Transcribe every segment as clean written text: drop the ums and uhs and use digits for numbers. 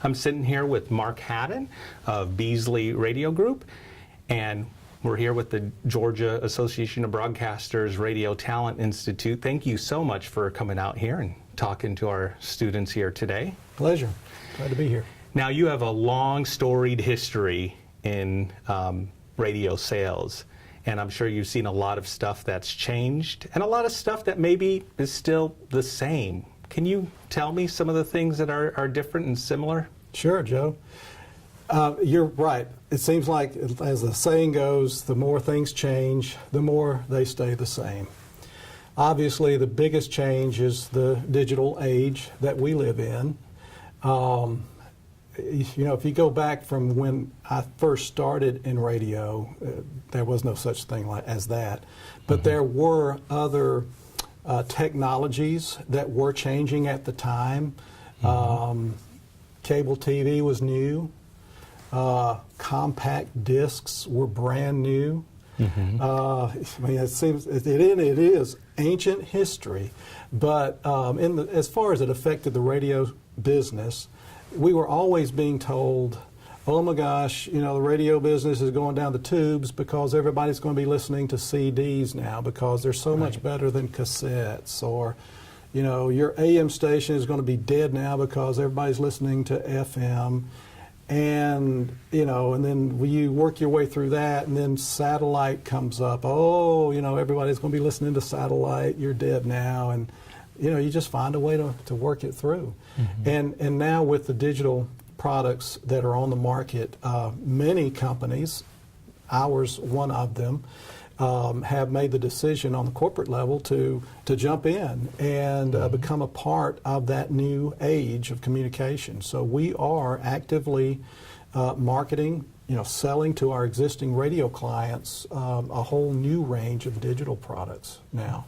I'm sitting here with Mark Haddon of Beasley Radio Group, and we're here with the Georgia Association of Broadcasters Radio Talent Institute. Thank you so much for coming out here and talking to our students here today. Pleasure. Glad to be here. Now, you have a long, storied history in radio sales, and I'm sure you've seen a lot of stuff that's changed and a lot of stuff that maybe is still the same. Can you tell me some of the things that are different and similar? Sure, Joe. You're right. It seems like, as the saying goes, the more things change, the more they stay the same. Obviously, the biggest change is the digital age that we live in. You know, if you go back from when I first started in radio, there was no such thing as that. But there were other technologies that were changing at the time. Cable TV was new. Compact discs were brand new. I mean, it is ancient history, but as far as it affected the radio business, we were always being told, oh my gosh, you know, the radio business is going down the tubes because everybody's going to be listening to CDs now because they're so much better than cassettes. Or, you know, your AM station is going to be dead now because everybody's listening to FM. And, you know, and then you work your way through that, and then satellite comes up. Oh, you know, everybody's going to be listening to satellite. You're dead now. And, you know, you just find a way to work it through. And now with the digital products that are on the market, many companies, ours one of them, have made the decision on the corporate level to jump in and become a part of that new age of communication. So we are actively marketing, you know, selling to our existing radio clients a whole new range of digital products now.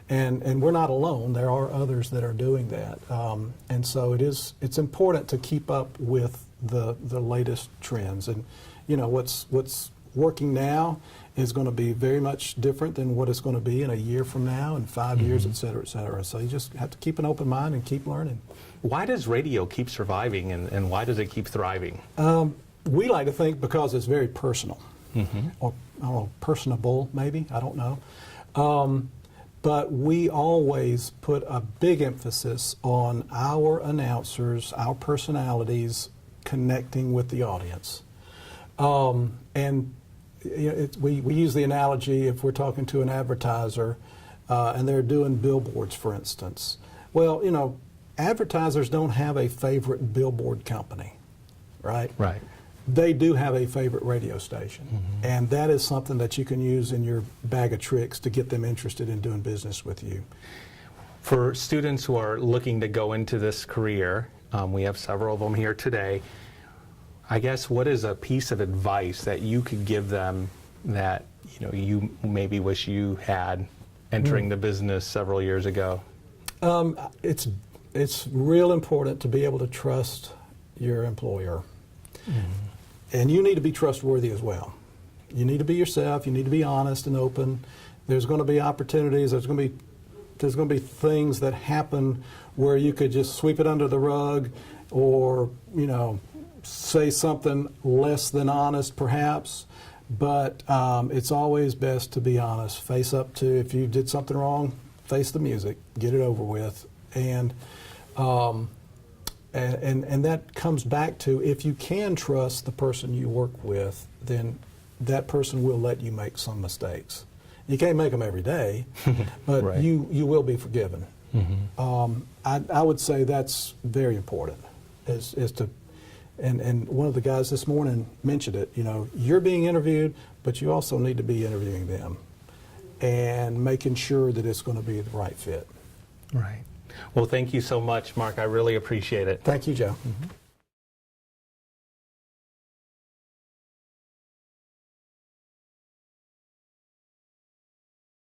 And we're not alone. There are others that are doing that. And so it's important to keep up with the latest trends. And, you know, what's working now is going to be very much different than what it's going to be in a year from now, and 5 years, et cetera, et cetera. So you just have to keep an open mind and keep learning. Why does radio keep surviving, and why does it keep thriving? We like to think because it's very personal, or I don't know, personable maybe, I don't know. But we always put a big emphasis on our announcers, our personalities connecting with the audience. And you know, we use the analogy, if we're talking to an advertiser and they're doing billboards, for instance. Well, you know, advertisers don't have a favorite billboard company, right? Right. They do have a favorite radio station, and that is something that you can use in your bag of tricks to get them interested in doing business with you. For students who are looking to go into this career, we have several of them here today. I guess, what is a piece of advice that you could give them that, you know, you maybe wish you had entering the business several years ago? It's real important to be able to trust your employer. And you need to be trustworthy as well. You need to be yourself. You need to be honest and open. There's going to be opportunities. There's going to be things that happen where you could just sweep it under the rug, or, you know, say something less than honest perhaps, but it's always best to be honest. Face up to, if you did something wrong, face the music, get it over with. And that comes back to, if you can trust the person you work with, then that person will let you make some mistakes. You can't make them every day, but you will be forgiven. I would say that's very important, is to. And one of the guys this morning mentioned it, you know, you're being interviewed, but you also need to be interviewing them and making sure that it's going to be the right fit. Right. Well, thank you so much, Mark. I really appreciate it. Thank you, Joe.